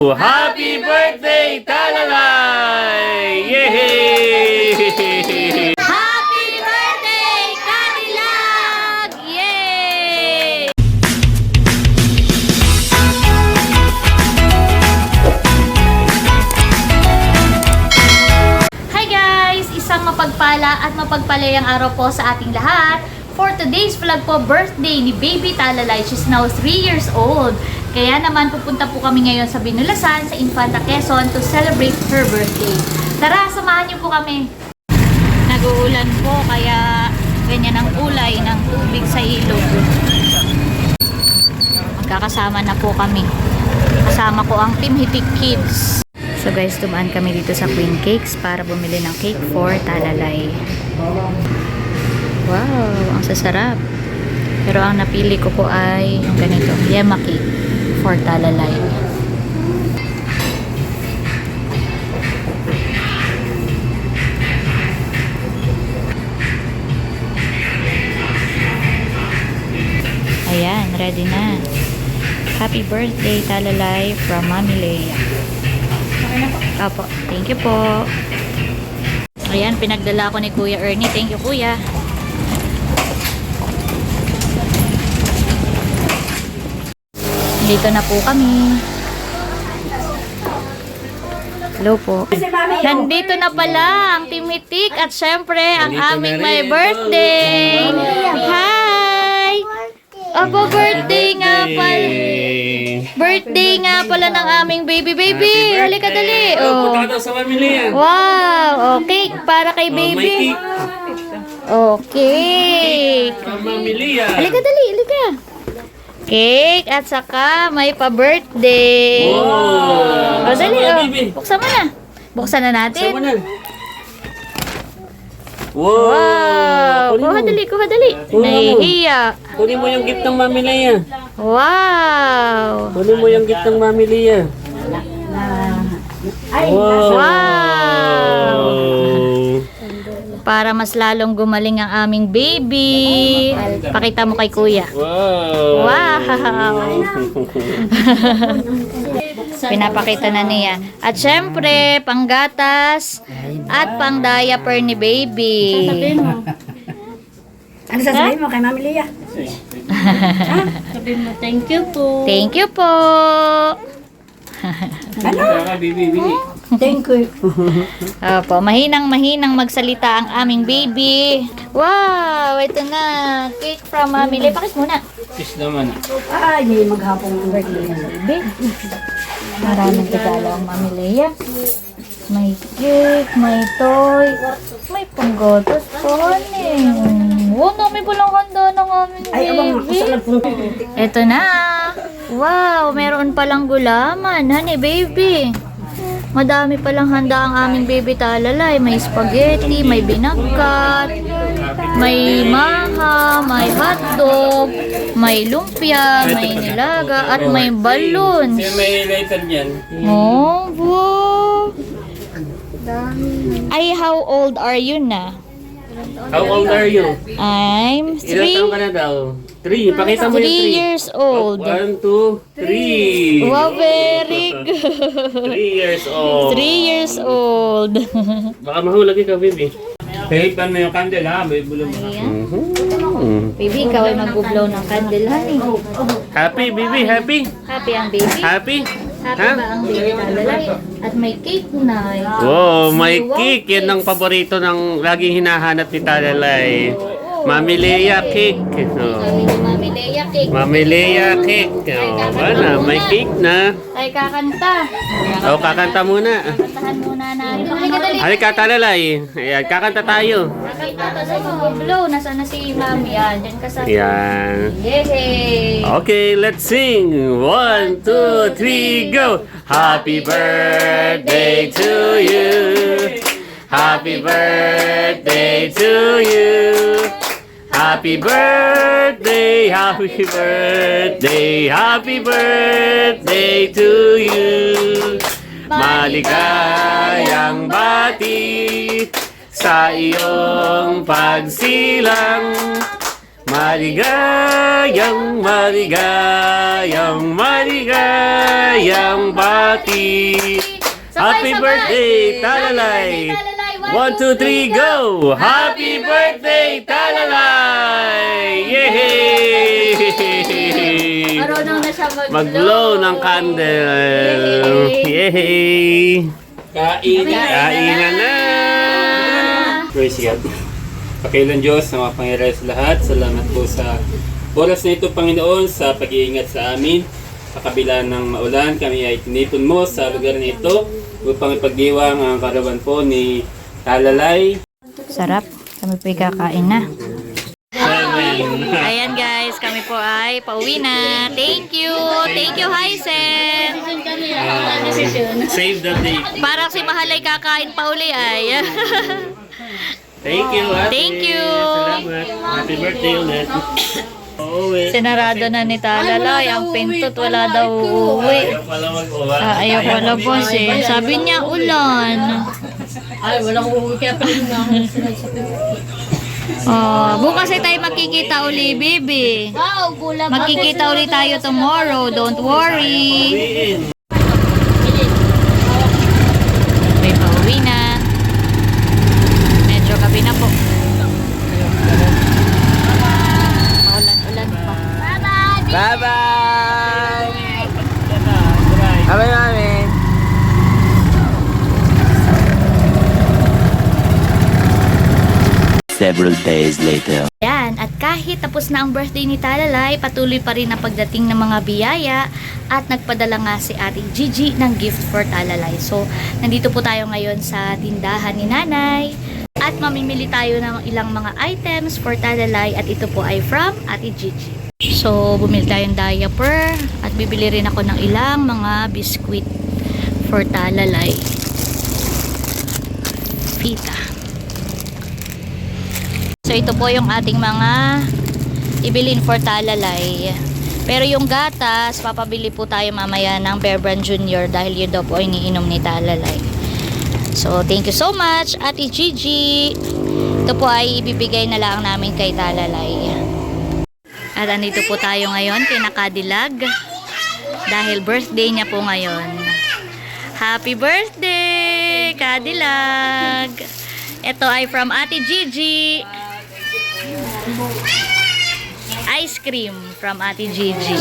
Happy birthday, Talalay! Yay! Happy birthday, Cadillac! Yay! Hi guys! Isang mapagpala at mapagpalayang araw po sa ating lahat. For today's vlog po, birthday ni Baby Talalay. She's now 3 years old. Kaya naman pupunta po kami ngayon sa Binulasan, sa Infanta Quezon to celebrate her birthday. Tara, samahan niyo po kami. Nag-uulan po kaya ganyan ang kulay ng tubig sa ilog. Magkakasama na po kami. Kasama ko ang Team Hitik Kids. So guys, dumaan kami dito sa Queen Cakes para bumili ng cake for Talalay. Wow, ang sasarap. Pero ang napili ko po ay yung ganito, Yema cake for Talalay. Ayan, ready na. Happy birthday, Talalay, from Mami Leia. Opo, thank you po. Ayan, pinagdala ko ni Kuya Ernie. Thank you, Kuya. Dito na po kami. Hello po. Nandito na pala ang Team Hitik at syempre ang aming may birthday. Hi! Aba, birthday nga pala. Birthday nga pala ng aming baby. Halika dali. Oh. Wow, okay. Para kay baby. Okay. Halika dali, halika. Cake at saka may pa-birthday. Wow! O, dali, buksan mo na. Buksan na natin. Wow! Kuha dali, kuha dali. Nahihiya. Kunin mo yung gift ng Mami Leia. Wow! Kunin mo yung gift ng Mami Leia. Wow! Para mas lalong gumaling ang aming baby. Pakita mo kay Kuya. Wow! Wow! Pinapakita na niya. At syempre, panggatas at pang diaper ni baby. Ano sasabihin mo kay Mami Leia? Sabihin mo, thank you po. Thank you po. Ano? Thank you. Opo, mahinang magsalita ang aming baby. Wow, ito na. Cake from Mami Leia. Pakit muna. Kiss naman. Ay, may maghapong birthday yan. Baby. Maraming regalo ang Mami Leia. May cake, may toy, may panggatas pa eh. Wow, dami palang handa ng aming Ay, abang baby. masarap po. Ito na. Wow, meron palang gulaman. Honey, baby. Madami palang handa ang aming baby Talalay. May spaghetti, may binagkat, may maha, may hotdog, may lumpia, may nilaga, at may balloons. May lighter yan. Oh, wow. Ay, how old are you na? How old are you? I'm Ilang taon ka na daw? 3. Pakita mo 3 yung 3. years old. 1, 2, 3. Wow, very good. 3 years old. 3 years old. Baka mahulog ikaw, baby. Pahipan mo yung candle, ha? May bulong mo. Ayan. Baby, ikaw ay mag-blow ng candle, honey. Happy, baby? Happy? Happy ang baby? Happy? Happy ba ang baby Talalay? At may cake na. Oh, may cake. Yan ang paborito ng laging hinahanap ni Talalay. Mami Leia cake. Oh. Sabi ni Mami Leia, cake. Mami Leia cake. Oh, bana, may cake na. Ay, kakanta. Oh, kakanta muna. Kantahan muna natin. Halika dali. Halika, Talalay. Ayan, kakanta tayo. Nakita to sa mag-blow. Nasaan na si Mami? Yan, dyan ka sa... Ayan. Yay! Okay, let's sing. 1, 2, 3, go! Happy birthday to you. Happy birthday to you. Happy birthday, happy birthday, happy birthday to you. Maligayang bati sa iyong pagsilang. Maligayang, maligayang, maligayang bati. Happy birthday, Talalay! 1, 2, 3, go! Happy birthday, Talalay! Yay! Marunong na siya Mag-blow ng candle. Yay! Kainan na! Praise God. Pakailan Diyos na mapangyari sa lahat. Salamat po sa oras na ito, Panginoon, sa pag-iingat sa amin. Sa kabila ng maulan, kami ay tinipon mo sa lugar na ito upang ipagdiwang ang karawan po ni Talalay. Sarap. Kami po kakain na. Ayan guys, kami po ay pauwi na. Thank you. Thank you, Hysen. Save the date. Parang si Mahal ay kakain pa uli ay. Thank you, ate. Thank you. Salamat. Happy birthday ulit. Uuwi. Sinarado na ni Talalay. Ang pintot wala daw uuwi. Ayaw pala mag-uwa. Ayaw wala po eh. Sabi niya ulan. Ay, walang uuwi kaya pala yung Bukas ay tayo makikita uli, baby. Magkikita uli tayo tomorrow. Don't worry. Uwiin. May pauwi na. Medyo gabi na po. Ulan-ulan pa. Bye-bye! Bye-bye, Mami! Several days later. Yan, at kahit tapos na ang birthday ni Talalay, patuloy pa rin ang pagdating ng mga biyaya at nagpadala nga si Ate Gigi ng gift for Talalay. So, nandito po tayo ngayon sa tindahan ni Nanay at mamimili tayo ng ilang mga items for Talalay at ito po ay from Ate Gigi. So, bumili tayong diaper at bibili rin ako ng ilang mga biskwit for Talalay. Pita. So, ito po yung ating mga ibilin for Talalay. Pero yung gatas, papabili po tayo mamaya ng Bear Brand Junior dahil yun daw po ay iniinom ni Talalay. So, thank you so much, Ate Gigi. Ito po ay ibibigay na lang namin kay Talalay. At andito po tayo ngayon kay Nakadilag dahil birthday niya po ngayon. Happy birthday, Kadilag! Ito ay from Ate Gigi. Ice cream from Ate Gigi.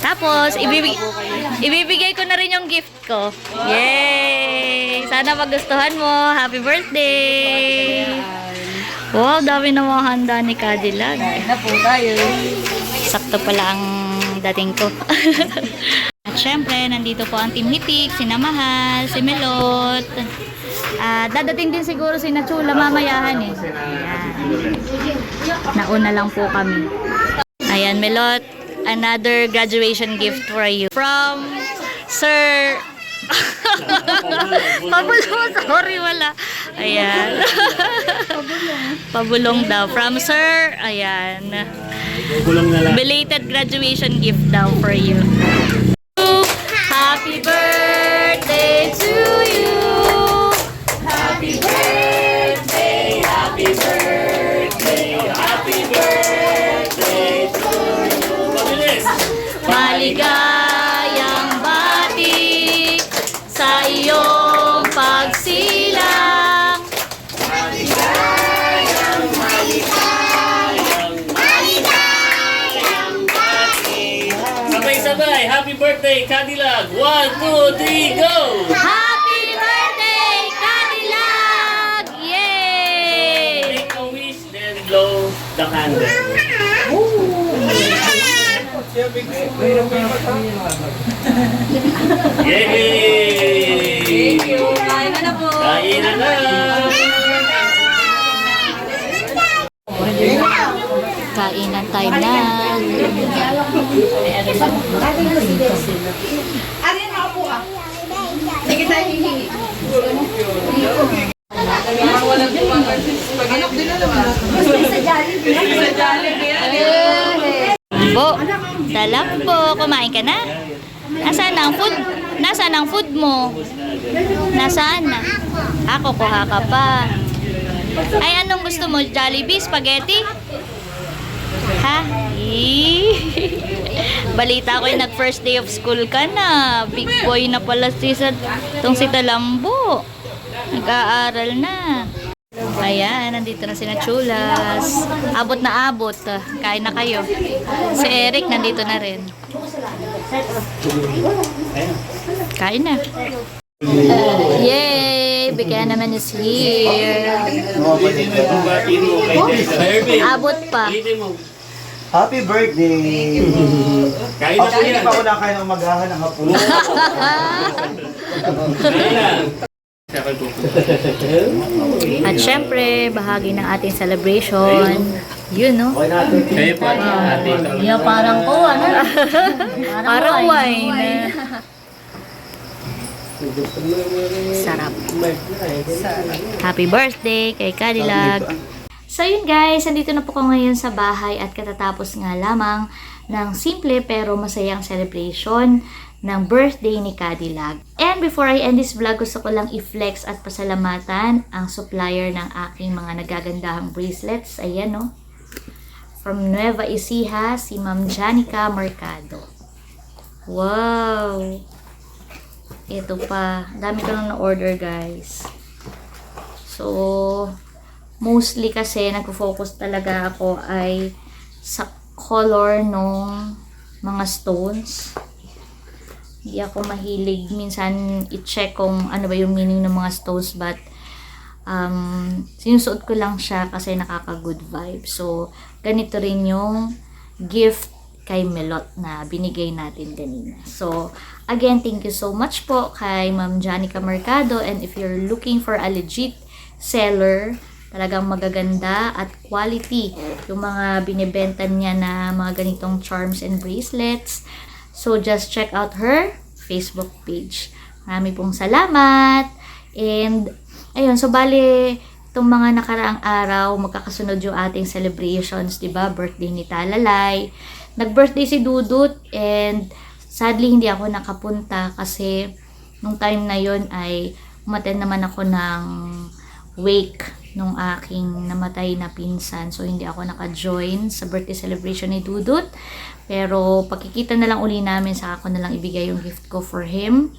Tapos, ibibigay ko na rin yung gift ko. Yay! Sana magustuhan mo. Happy birthday! Wow, dami na mga handa ni Cadillac. na po tayo. Sakto pala ang dating ko. At syempre, nandito po ang Team Hitik, si Namahal, si Melot. Dadating din siguro si Nachula mamayahan eh. Ayan. Nauna lang po kami. Ayan, Melot, another graduation gift for you. From Sir... Pabulong, sorry, wala. Ayan. Pabulong daw. From Sir, ayan. Kulong na lang. Belated graduation gift daw for you. Happy birthday to you. Happy birthday, happy birthday, happy birthday to you. Maligayang bati sa iyong pagsilang. Sabay-sabay, happy birthday, Cadillac! 1, 2, 3, go! Happy birthday, Cadillac! Yay! Make a wish, then blow the candle. Yay! Thank you! Kain na po! Kain na na! Kainan time na. Bo, talakbo, kumain ka na? Nasaan ang food? Nasaan ang food mo? Nasaan na? Ako, kuha ka pa. Ay, anong gusto mo? Jollibee? Spaghetti? Ha? Balita ko yung nag-first day of school ka na. Big boy na pala si Talambo. Nag-aaral na. Ayan, nandito na sina Chulas. Abot na abot. Kain na kayo. Si Eric nandito na rin. Kain na. Yay! Bigyan naman is here. Abot pa. Happy birthday! Kain na po Actually, yan. hindi pa ako nakain ng magahan ng hapon. Kain na. At syempre, bahagi ng ating celebration. Yun, no? Kayo po. Yeah, parang ko, ano? Parang wine. Sarap. Happy birthday kay Cadillac. So yun guys, andito na po ko ngayon sa bahay at katatapos nga lamang ng simple pero masayang celebration ng birthday ni Cadillac. And before I end this vlog, gusto ko lang i-flex at pasalamatan ang supplier ng aking mga nagagandahang bracelets. Ayan, no? From Nueva Ecija, si Ma'am Janica Mercado. Wow! Ito pa. Dami ko nang na-order, guys. So, mostly kasi nagpo-focus talaga ako ay sa color nung mga stones. Hindi ako mahilig minsan i-check kung ano ba yung meaning ng mga stones, but sinusuot ko lang siya kasi nakaka-good vibe. So, ganito rin yung gift kay Melot na binigay natin kanina. So, again, thank you so much po kay Ma'am Janica Mercado, and if you're looking for a legit seller, talagang magaganda at quality yung mga binibenta niya na mga ganitong charms and bracelets. So, just check out her Facebook page. Marami pong salamat. And, ayun, so bali, itong mga nakaraang araw, magkakasunod yung ating celebrations, diba? Birthday ni Talalay. Nag-birthday si Dudut, and sadly, hindi ako nakapunta kasi nung time na yon ay umattend naman ako ng wake nung aking namatay na pinsan. So, hindi ako naka-join sa birthday celebration ni Dudut. Pero, pagkikita na lang uli namin, saka ako na lang ibigay yung gift ko for him.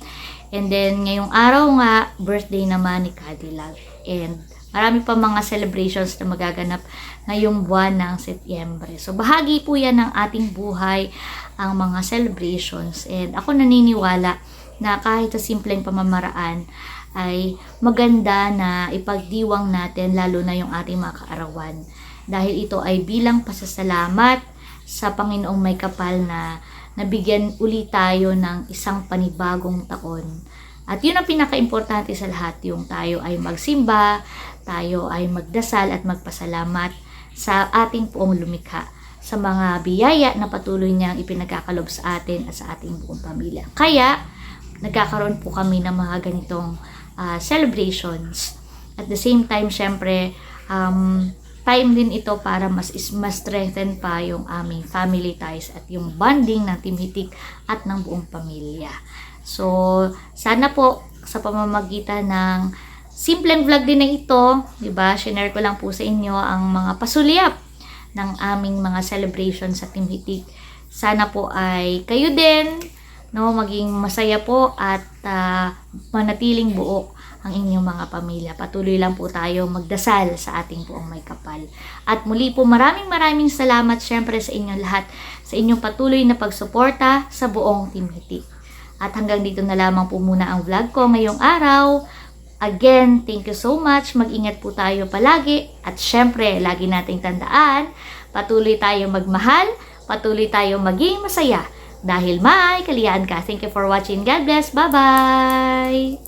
And then, ngayong araw nga, birthday naman ni Cadillac. And, marami pa mga celebrations na magaganap ngayong buwan ng Setyembre. So, bahagi po yan ng ating buhay, ang mga celebrations. And, ako naniniwala na kahit sa simpleng pamamaraan, ay maganda na ipagdiwang natin, lalo na yung ating mga kaarawan. Dahil ito ay bilang pasasalamat sa Panginoong may kapal na nabigyan ulit tayo ng isang panibagong taon. At yun ang pinaka-importante sa lahat, yung tayo ay magsimba, tayo ay magdasal at magpasalamat sa ating poong lumikha, sa mga biyaya na patuloy niyang ipinagkakalob sa atin at sa ating buong pamilya. Kaya, nagkakaroon po kami ng mga ganitong celebrations. At the same time, syempre, time din ito para mas strengthen pa yung aming family ties at yung bonding ng Team Hitik at ng buong pamilya. So, sana po sa pamamagitan ng simpleng vlog din na ito, diba, share ko lang po sa inyo ang mga pasulyap ng aming mga celebration sa Team Hitik. Sana po ay kayo din, no, maging masaya po at manatiling buo ang inyong mga pamilya. Patuloy lang po tayo magdasal sa ating buong may kapal. At muli po, maraming salamat syempre sa inyong lahat, sa inyong patuloy na pagsuporta sa buong Team Hitik. At hanggang dito na lamang po muna ang vlog ko ngayong araw. Again, thank you so much. Mag-ingat po tayo palagi. At syempre, lagi nating tandaan, patuloy tayo magmahal, patuloy tayo maging masaya. Dahil may kaliyahan ka. Thank you for watching. God bless. Bye-bye!